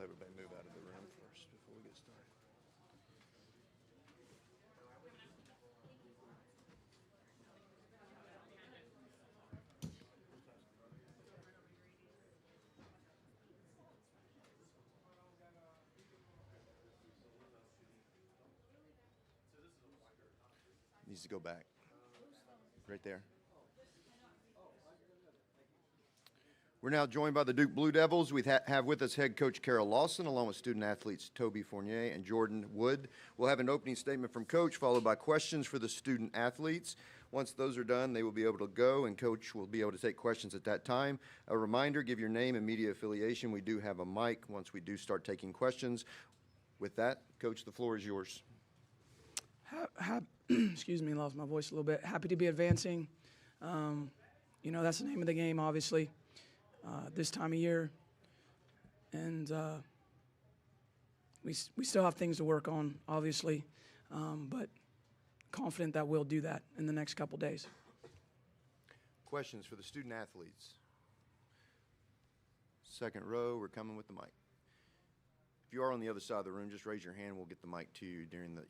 everybody move out of the room first before we get started. Needs to go back. Right there. We're now joined by the Duke Blue Devils. We have with us head coach Carol Lawson, along with student athletes Toby Fournier and Jordan Wood. We'll have an opening statement from Coach, followed by questions for the student athletes. Once those are done, they will be able to go, and Coach will be able to take questions at that time. A reminder, give your name and media affiliation. We do have a mic once we do start taking questions. With that, Coach, the floor is yours. Excuse me, lost my voice a little bit. Happy to be advancing. You know, that's the name of the game, obviously. This time of year, and we still have things to work on, obviously, but confident that we'll do that in the next couple days. Questions for the student athletes? Second row, we're coming with the mic. If you are on the other side of the room, just raise your hand. We'll get the mic to you during the,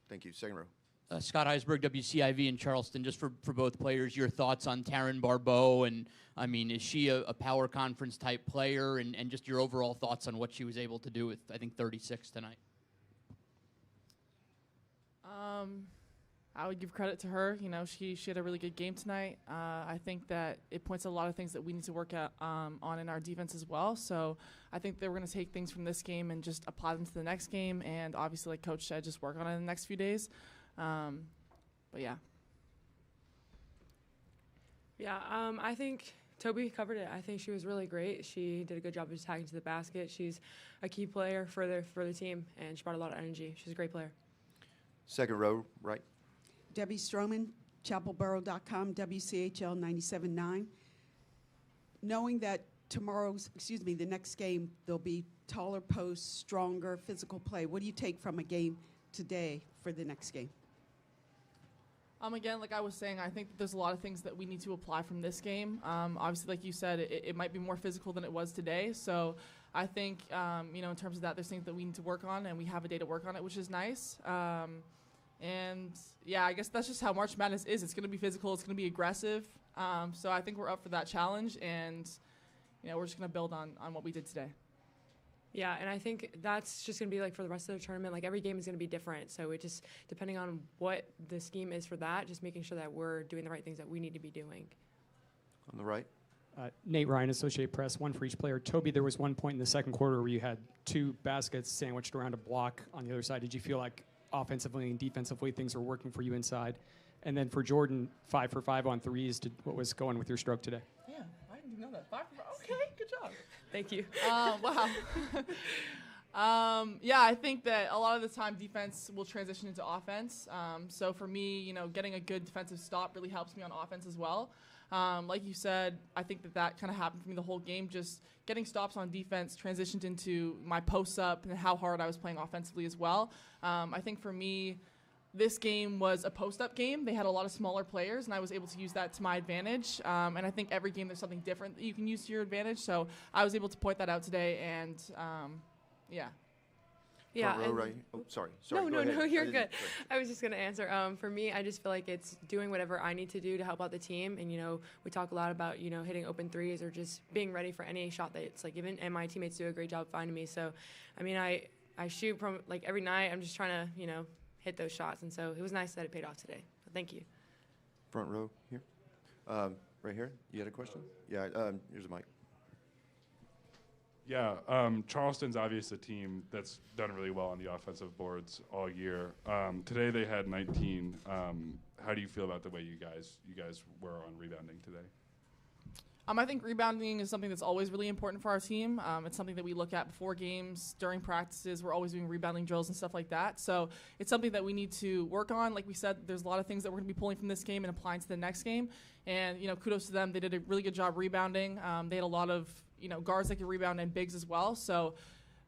Thank you. Second row. Scott Heisberg, WCIV in Charleston. Just for both players, your thoughts on Taryn Barbeau, and I mean, is she a power conference type player, and just your overall thoughts on what she was able to do with, I think, 36 tonight? I would give credit to her. You know, she had a really good game tonight. I think that it points to a lot of things that we need to work at, on in our defense as well. So I think that we're going to take things from this game and just apply them to the next game, and obviously, like Coach said, just work on it in the next few days. But yeah. Yeah, I think Toby covered it. I think she was really great. She did a good job of tagging to the basket. She's a key player for the team, and she brought a lot of energy. She's a great player. Second row, right. Debbie Stroman, chapelboro.com, WCHL 97.9. Knowing that the next game, there'll be taller posts, stronger physical play, what do you take from a game today for the next game? Again, like I was saying, I think there's a lot of things that we need to apply from this game. Obviously, like you said, it might be more physical than it was today. So I think, you know, in terms of that, there's things that we need to work on, and we have a day to work on it, which is nice. And, yeah, I guess that's just how March Madness is. It's going to be physical. It's going to be aggressive. So I think we're up for that challenge, and, you know, we're just going to build on what we did today. Yeah, and I think that's just going to be like for the rest of the tournament. Like every game is going to be different. So it just, depending on what the scheme is for that, just making sure that we're doing the right things that we need to be doing. On the right. Nate Ryan, Associated Press, one for each player. Toby, there was one point in the second quarter where you had two baskets sandwiched around a block on the other side. Did you feel like offensively and defensively things were working for you inside? And then for Jordan, 5 for 5 on threes. What was going with your stroke today? Yeah, I didn't even know that. 5 for 5. Okay, good job. Thank you. Wow. Yeah, I think that a lot of the time defense will transition into offense. So for me, you know, getting a good defensive stop really helps me on offense as well. Like you said, I think that kind of happened for me the whole game. Just getting stops on defense transitioned into my post-up and how hard I was playing offensively as well. I think for me, this game was a post-up game. They had a lot of smaller players, and I was able to use that to my advantage. And I think every game there's something different that you can use to your advantage. So I was able to point that out today, and yeah. Yeah. Front row, right. Oh, sorry. No, you're good. Sorry. I was just going to answer. For me, I just feel like it's doing whatever I need to do to help out the team. And, you know, we talk a lot about, you know, hitting open threes or just being ready for any shot that it's like given. And my teammates do a great job finding me. So, I mean, I shoot from like every night. I'm just trying to, you know, hit those shots. And so it was nice that it paid off today. So thank you. Front row here. Right here. You had a question? Yeah. Here's a mic. Yeah, Charleston's obviously a team that's done really well on the offensive boards all year. Today they had 19. How do you feel about the way you guys were on rebounding today? I think rebounding is something that's always really important for our team. It's something that we look at before games, during practices. We're always doing rebounding drills and stuff like that. So it's something that we need to work on. Like we said, there's a lot of things that we're going to be pulling from this game and applying to the next game. And, you know, kudos to them. They did a really good job rebounding. They had a lot of, you know, guards that can rebound and bigs as well. So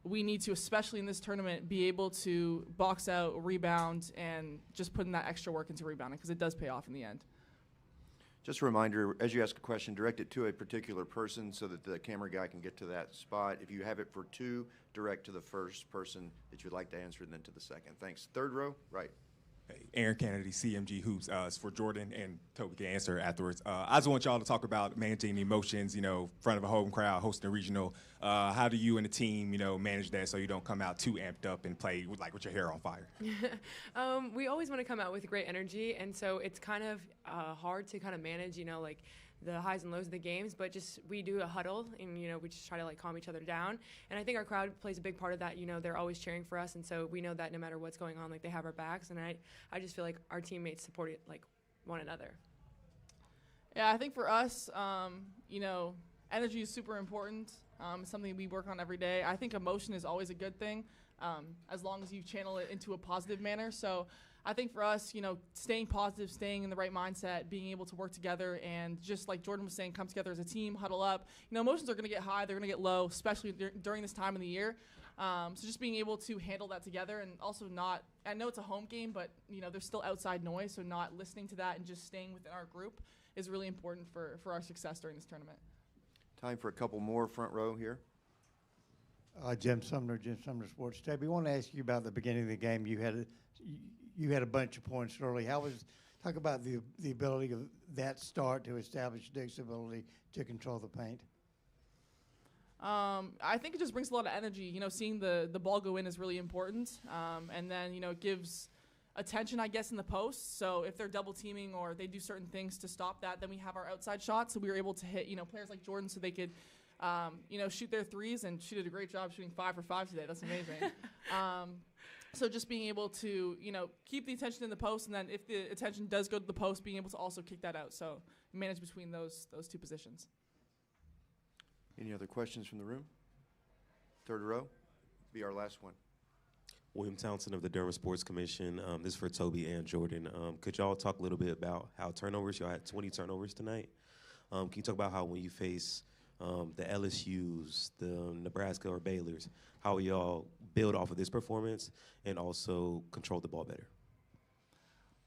we need to, especially in this tournament, be able to box out, rebound, and just put in that extra work into rebounding because it does pay off in the end. Just a reminder, as you ask a question, direct it to a particular person so that the camera guy can get to that spot. If you have it for two, direct to the first person that you'd like to answer and then to the second. Thanks. Third row, right. Hey, Aaron Kennedy, CMG Hoops. It's for Jordan, and Toby can answer afterwards. I just want y'all to talk about managing emotions, you know, in front of a home crowd, hosting a regional. How do you and the team, you know, manage that so you don't come out too amped up and play with your hair on fire? We always want to come out with great energy, and so it's kind of hard to kind of manage, you know, like the highs and lows of the games, but just we do a huddle and, you know, we just try to like calm each other down. And I think our crowd plays a big part of that. You know, they're always cheering for us, and so we know that no matter what's going on, like they have our backs. And I just feel like our teammates support it, like one another. Yeah, I think for us, you know, energy is super important. It's something we work on every day. I think emotion is always a good thing, as long as you channel it into a positive manner. So I think for us, you know, staying positive, staying in the right mindset, being able to work together, and just like Jordan was saying, come together as a team, huddle up. You know, emotions are going to get high, they're going to get low, especially during this time of the year. So just being able to handle that together, and also not, I know it's a home game, but, you know, there's still outside noise, so not listening to that and just staying within our group is really important for our success during this tournament. Time for a couple more front row here. Jim Sumner Sports. Toby, I want to ask you about the beginning of the game. You had a bunch of points early. Talk about the ability of that start to establish Duke's ability to control the paint. I think it just brings a lot of energy. You know, seeing the ball go in is really important. And then, you know, it gives attention, I guess, in the post. So if they're double teaming or they do certain things to stop that, then we have our outside shots. So we were able to hit, you know, players like Jordan so they could, you know, shoot their threes, and she did a great job shooting 5 for 5 today. That's amazing. So just being able to, you know, keep the attention in the post, and then if the attention does go to the post, being able to also kick that out. So manage between those two positions. Any other questions from the room? Third row, be our last one. William Townsend of the Durham Sports Commission. This is for Toby and Jordan. Could y'all talk a little bit about how turnovers, y'all had 20 turnovers tonight. Can you talk about how when you face the LSUs, the Nebraska or Baylor's, how y'all build off of this performance and also control the ball better?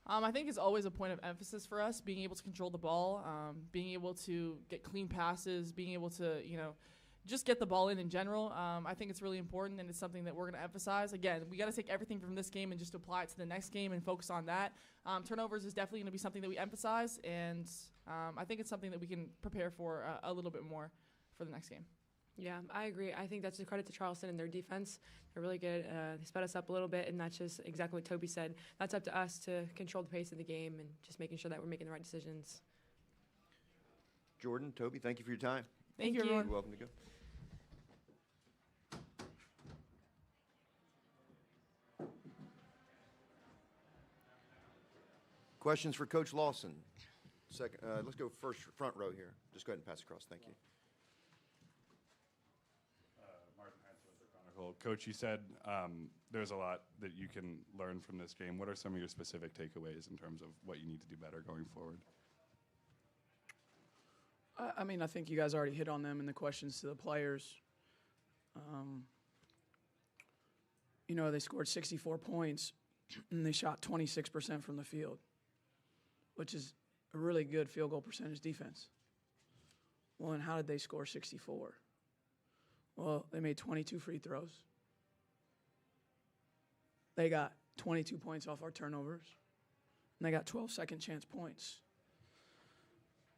I think it's always a point of emphasis for us, being able to control the ball, being able to get clean passes, being able to, you know, just get the ball in general. I think it's really important, and it's something that we're going to emphasize. Again, we got to take everything from this game and just apply it to the next game and focus on that. Turnovers is definitely going to be something that we emphasize, and I think it's something that we can prepare for a little bit more for the next game. Yeah, I agree. I think that's a credit to Charleston and their defense. They're really good. They sped us up a little bit, and that's just exactly what Toby said. That's up to us to control the pace of the game and just making sure that we're making the right decisions. Jordan, Toby, thank you for your time. Thank you, everyone. You're welcome to go. Questions for Coach Lawson? Second, let's go first, front row here. Just go ahead and pass across. Thank you. Coach, you said there's a lot that you can learn from this game. What are some of your specific takeaways in terms of what you need to do better going forward? I mean, I think you guys already hit on them in the questions to the players. You know, they scored 64 points, and they shot 26% from the field, which is a really good field goal percentage defense. Well, and how did they score 64? Well, they made 22 free throws. They got 22 points off our turnovers, and they got 12 second chance points.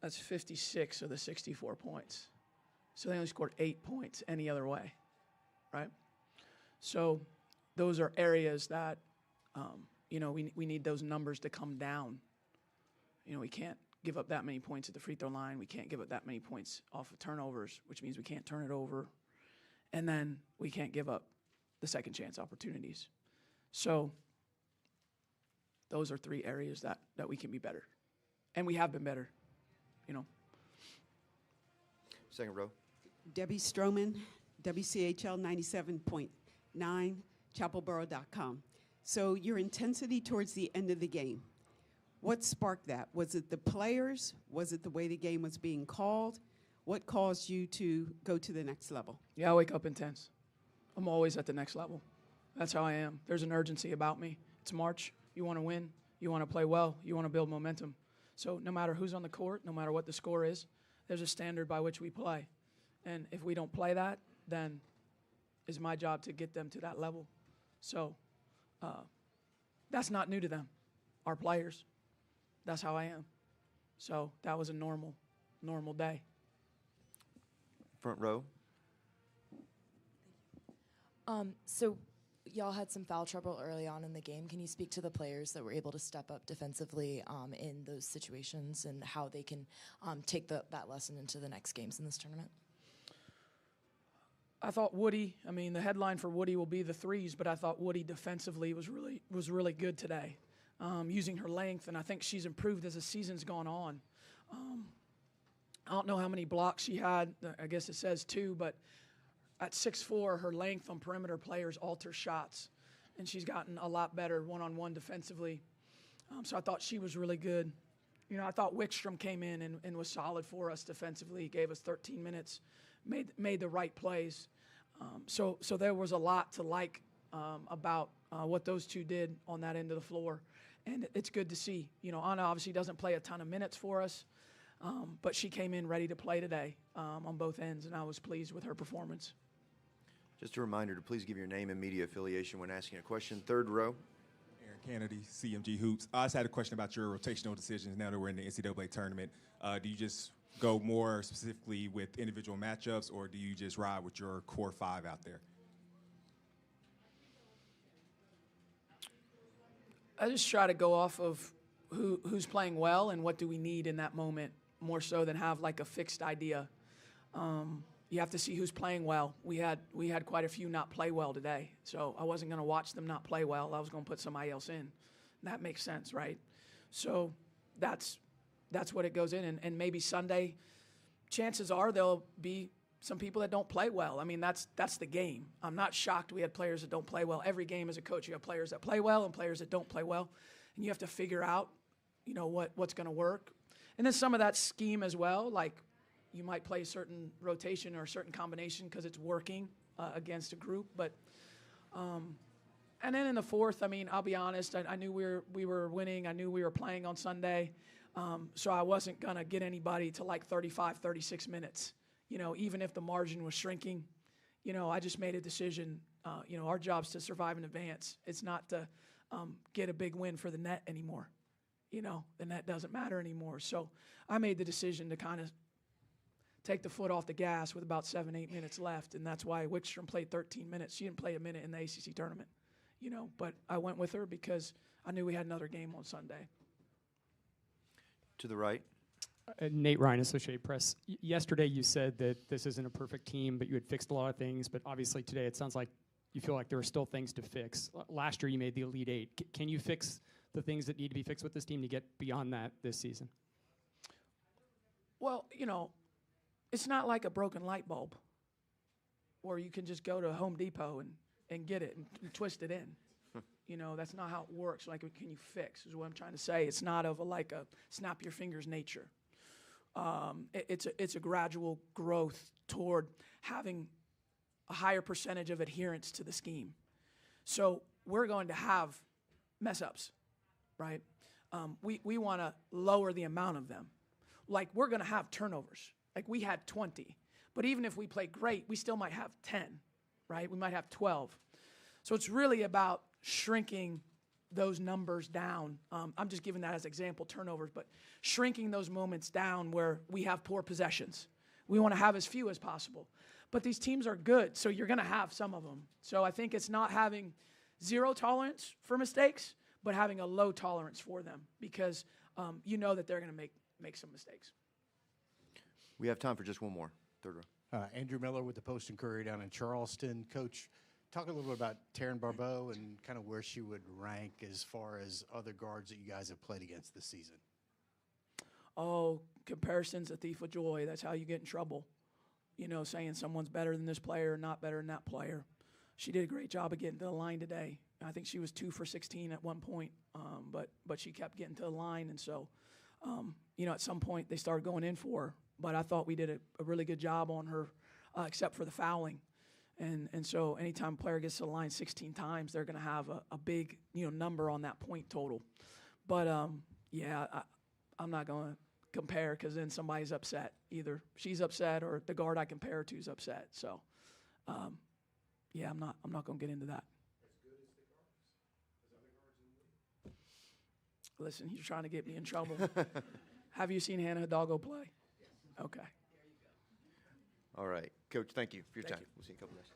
That's 56 of the 64 points. So they only scored 8 points any other way, right? So those are areas that, you know, we need those numbers to come down. You know, we can't give up that many points at the free throw line. We can't give up that many points off of turnovers, which means we can't turn it over. And then we can't give up the second chance opportunities. So those are 3 areas that we can be better. And we have been better, you know. Second row. Debbie Stroman, WCHL 97.9, chapelboro.com. So your intensity towards the end of the game, what sparked that? Was it the players? Was it the way the game was being called? What caused you to go to the next level? Yeah, I wake up intense. I'm always at the next level. That's how I am. There's an urgency about me. It's March. You want to win. You want to play well. You want to build momentum. So no matter who's on the court, no matter what the score is, there's a standard by which we play. And if we don't play that, then it's my job to get them to that level. So that's not new to them, our players. That's how I am. So that was a normal day. Front row. So y'all had some foul trouble early on in the game. Can you speak to the players that were able to step up defensively in those situations and how they can take that lesson into the next games in this tournament? I thought Woody, the headline for Woody will be the threes, but I thought Woody defensively was really good today, using her length, and I think she's improved as the season's gone on. I don't know how many blocks she had. I guess it says 2, but at 6'4", her length on perimeter players alters shots, and she's gotten a lot better one-on-one defensively. So I thought she was really good. I thought Wickstrom came in and was solid for us defensively. He gave us 13 minutes, made the right plays. So there was a lot to like about what those two did on that end of the floor, and it's good to see. Anna obviously doesn't play a ton of minutes for us, but she came in ready to play today on both ends, and I was pleased with her performance. Just a reminder to please give your name and media affiliation when asking a question. Third row. Aaron Kennedy, CMG Hoops. I just had a question about your rotational decisions now that we're in the NCAA tournament. Do you just go more specifically with individual matchups, or do you just ride with your core 5 out there? I just try to go off of who's playing well and what do we need in that moment, more so than have like a fixed idea. You have to see who's playing well. We had quite a few not play well today, so I wasn't going to watch them not play well. I was going to put somebody else in. That makes sense, right? So that's what it goes in. And maybe Sunday, chances are there'll be some people that don't play well. That's the game. I'm not shocked we had players that don't play well. Every game as a coach, you have players that play well and players that don't play well, and you have to figure out, what's going to work. And then some of that scheme as well, like you might play a certain rotation or a certain combination because it's working against a group. But and then in the fourth, I'll be honest, I knew we were winning. I knew we were playing on Sunday. So I wasn't going to get anybody to like 35, 36 minutes, even if the margin was shrinking. I just made a decision. Our job's to survive and advance. It's not to get a big win for the net anymore. The net doesn't matter anymore. So I made the decision to kind of take the foot off the gas with about 7-8 minutes left, and that's why Wickstrom played 13 minutes. She didn't play a minute in the ACC tournament, but I went with her because I knew we had another game on Sunday. To the right. Nate Ryan, Associated Press. Yesterday you said that this isn't a perfect team, but you had fixed a lot of things. But obviously today it sounds like you feel like there are still things to fix. Last year you made the Elite Eight. Can you fix the things that need to be fixed with this team to get beyond that this season? Well, it's not like a broken light bulb where you can just go to Home Depot and get it and twist it in. That's not how it works. Like, can you fix is what I'm trying to say. It's not of a snap your fingers nature. It's a gradual growth toward having a higher percentage of adherence to the scheme. So we're going to have mess ups, right? We want to lower the amount of them. Like, we're going to have turnovers. Like, we had 20. But even if we play great, we still might have 10, right? We might have 12. So it's really about shrinking those numbers down. I'm just giving that as example, turnovers, but shrinking those moments down where we have poor possessions. We want to have as few as possible. But these teams are good, so you're going to have some of them. So I think it's not having zero tolerance for mistakes, but having a low tolerance for them because that they're going to make some mistakes. We have time for just one more. Third row. Andrew Miller with the Post and Courier down in Charleston. Coach, talk a little bit about Taryn Barbeau and kind of where she would rank as far as other guards that you guys have played against this season. Oh, comparison's a thief of joy. That's how you get in trouble. Saying someone's better than this player or not better than that player. She did a great job of getting to the line today. I think she was 2 for 16 at one point, but she kept getting to the line. And so, at some point they started going in for her. But I thought we did a really good job on her, except for the fouling. And so anytime a player gets to the line 16 times, they're going to have a big number on that point total. But, I'm not going to compare because then somebody's upset. Either she's upset or the guard I compare her to is upset. So, yeah, I'm not going to get into that. Listen, you're trying to get me in trouble. Have you seen Hannah Hidalgo play? Okay. All right. Coach, thank you for your Thank time. you. We'll see you in a couple days.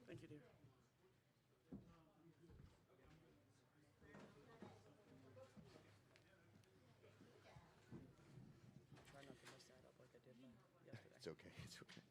Thank you, dear. It's okay. It's okay.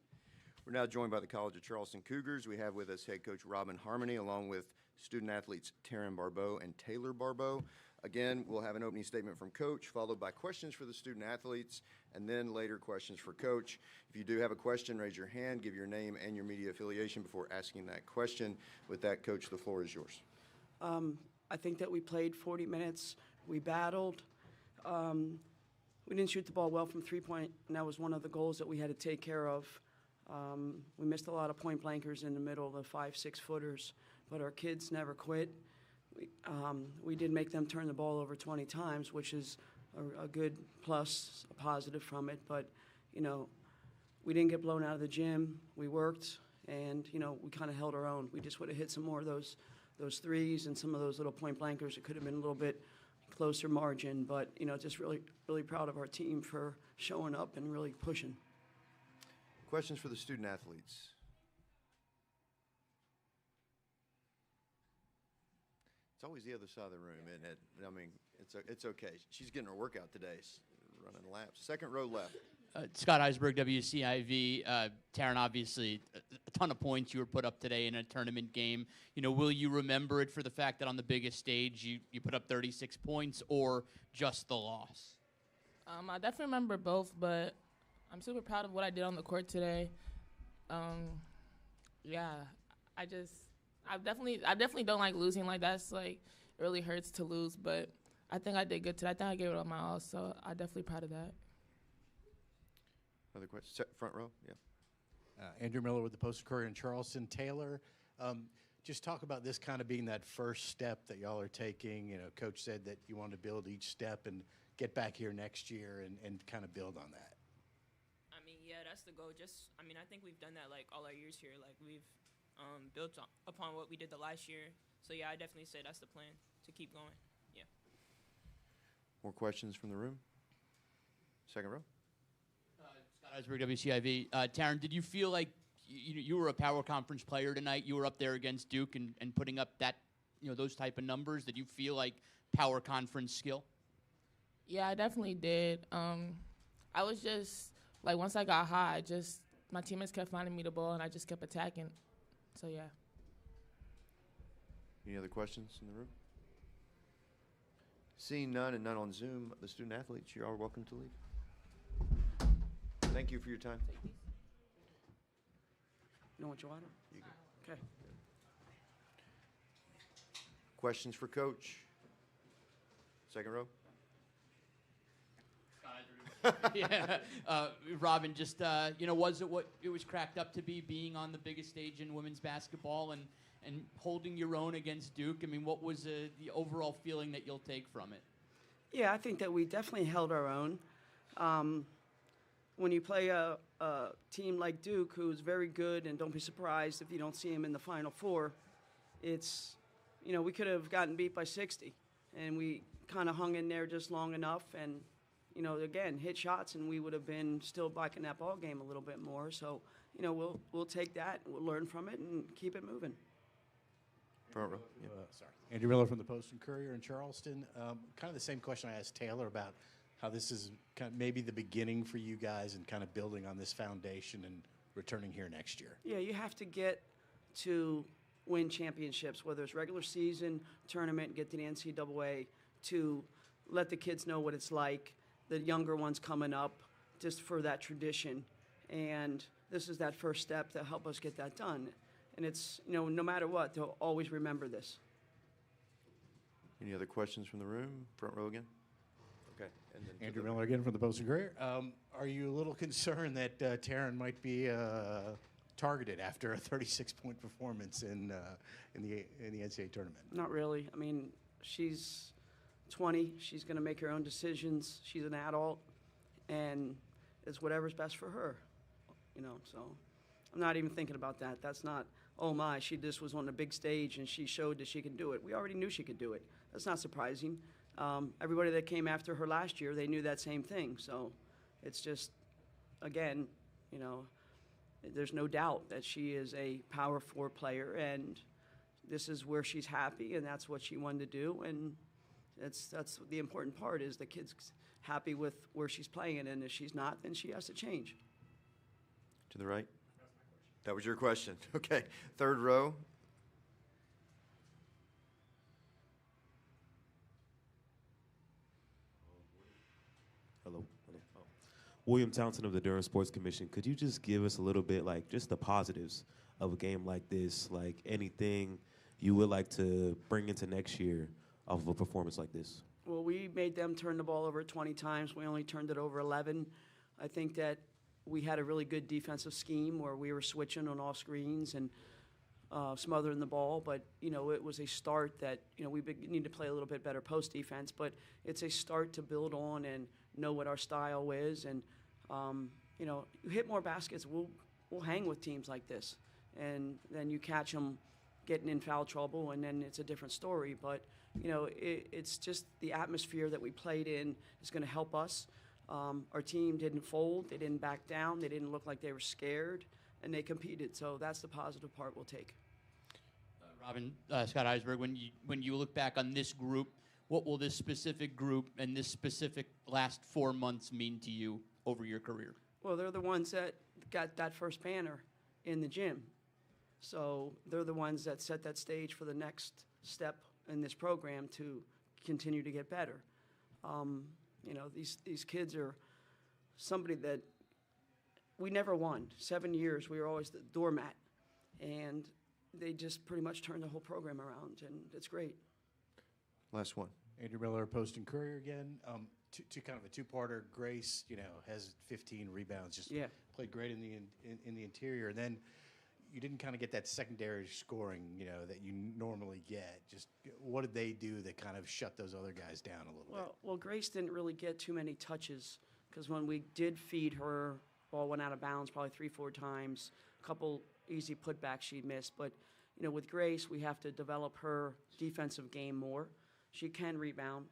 We're now joined by the College of Charleston Cougars. We have with us head coach Robin Harmony, along with student athletes Taryn Barbeau and Taylor Barbeau. Again, we'll have an opening statement from coach, followed by questions for the student athletes, and then later questions for coach. If you do have a question, raise your hand, give your name and your media affiliation before asking that question. With that, coach, the floor is yours. I think that we played 40 minutes. We battled. We didn't shoot the ball well from three-point, and that was one of the goals that we had to take care of. We missed a lot of point blankers in the middle, the 5-6 footers, but our kids never quit. We did make them turn the ball over 20 times, which is a good plus, a positive from it. But, you know, we didn't get blown out of the gym. We worked, and, you know, we kind of held our own. We just would have hit some more of those threes and some of those little point blankers. It could have been a little bit closer margin, but, you know, just really, really proud of our team for showing up and really pushing. Questions for the student athletes? It's always the other side of the room, isn't it? I mean, it's okay. She's getting her workout today, running laps. Second row left. Scott Eisberg, WCIV. Taryn, obviously, a ton of points you were put up today in a tournament game. You know, will you remember it for the fact that on the biggest stage you put up 36 points, or just the loss? I definitely remember both, but I'm super proud of what I did on the court today. Yeah, I definitely don't like losing like that. It's like, it really hurts to lose, but I think I did good today. I think I gave it all my all, so I'm definitely proud of that. Other questions? Front row, yeah. Andrew Miller with the Post-Courier in Charleston. Taylor, just talk about this kind of being that first step that y'all are taking. You know, Coach said that you want to build each step and get back here next year and kind of build on that. I mean, yeah, that's the goal. I think we've done that, like, all our years here. Like, we've built upon what we did the last year. So, yeah, I definitely say that's the plan, to keep going. Yeah. More questions from the room? Second row. Scott Eisberg, WCIV. Taryn, did you feel like you were a power conference player tonight? You were up there against Duke and putting up that, those type of numbers. Did you feel like power conference skill? Yeah, I definitely did. I was just, like, once I got hot, my teammates kept finding me the ball, and I just kept attacking. So, yeah. Any other questions in the room? Seeing none and none on Zoom, the student athletes, you are welcome to leave. Thank you for your time. You know what you want? You go. Okay. Questions for Coach? Second row. Yeah, Robin, just was it what it was cracked up to be, being on the biggest stage in women's basketball and holding your own against Duke? I mean, what was the overall feeling that you'll take from it? Yeah, I think that we definitely held our own. When you play a team like Duke, who's very good, and don't be surprised if you don't see them in the Final Four, it's, we could have gotten beat by 60, and we kind of hung in there just long enough, and, again, hit shots, and we would have been still back in that ball game a little bit more. So, we'll take that, we'll learn from it, and keep it moving. Front row. Yeah. Sorry. Andrew Miller from the Post and Courier in Charleston. Kind of the same question I asked Taylor about how this is kind of maybe the beginning for you guys and kind of building on this foundation and returning here next year. Yeah, you have to get to win championships, whether it's regular season, tournament, get to the NCAA, to let the kids know what it's like, the younger ones coming up, just for that tradition. And this is that first step to help us get that done. And it's, no matter what, they'll always remember this. Any other questions from the room? Front row again. Okay. And then Andrew Miller again from the Post and Courier. Are you a little concerned that Taryn might be targeted after a 36-point performance in the NCAA tournament? Not really. I mean, she's 20. She's going to make her own decisions. She's an adult, and it's whatever's best for her. So I'm not even thinking about that. That's not, oh my, she just was on the big stage and she showed that she could do it. We already knew she could do it. That's not surprising. Everybody that came after her last year, they knew that same thing. So it's just, again, there's no doubt that she is a Power 4 player, and this is where she's happy, and that's what she wanted to do. And that's the important part, is the kid's happy with where she's playing, and if she's not, then she has to change. To the right. That was your question. Okay. Third row. Hello. Oh. William Townsend of the Durham Sports Commission. Could you just give us a little bit, just the positives of a game like this, anything you would like to bring into next year off of a performance like this? Well, we made them turn the ball over 20 times. We only turned it over 11. I think that we had a really good defensive scheme where we were switching on all screens and smothering the ball. But, it was a start that, we need to play a little bit better post defense. But it's a start to build on and know what our style is. And, you hit more baskets, we'll hang with teams like this. And then you catch them getting in foul trouble, and then it's a different story. But, it's just the atmosphere that we played in is going to help us. Our team didn't fold. They didn't back down. They didn't look like they were scared, and they competed. So that's the positive part we'll take. Robin, Scott Eisberg, when you look back on this group, what will this specific group and this specific last 4 months mean to you over your career? Well, they're the ones that got that first banner in the gym. So they're the ones that set that stage for the next step in this program to continue to get better. These kids are somebody that we never won. 7 years, we were always the doormat. And they just pretty much turned the whole program around, and it's great. Last one. Andrew Miller, Post and Courier again. To kind of a two-parter. Grace, has 15 rebounds. Just played great in the interior. And then you didn't kind of get that secondary scoring, that you normally get. Just what did they do that kind of shut those other guys down a little bit? Well, Grace didn't really get too many touches, because when we did feed her, ball went out of bounds probably 3-4 times. A couple easy putbacks she missed. But, with Grace, we have to develop her defensive game more. She can rebound.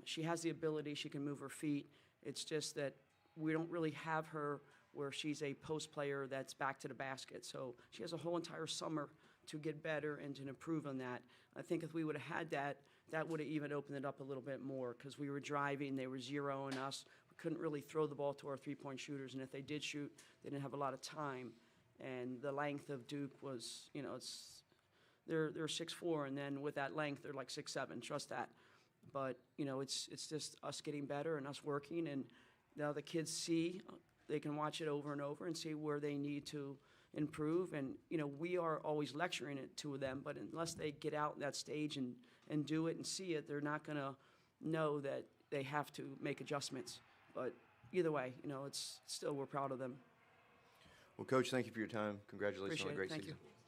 She has the ability. She can move her feet. It's just that we don't really have her where she's a post player that's back to the basket. So she has a whole entire summer to get better and to improve on that. I think if we would have had that, that would have even opened it up a little bit more, because we were driving, they were zeroing us. We couldn't really throw the ball to our three-point shooters, and if they did shoot, they didn't have a lot of time. And the length of Duke was, they're 6'4", and then with that length, they're like 6'7". Trust that. But, it's just us getting better and us working, and now the kids see. They can watch it over and over and see where they need to improve. And, we are always lecturing it to them, but unless they get out that stage and do it and see it, they're not going to know that they have to make adjustments. But either way, it's still we're proud of them. Well, Coach, thank you for your time. Congratulations on a Appreciate it. great Thank season. you.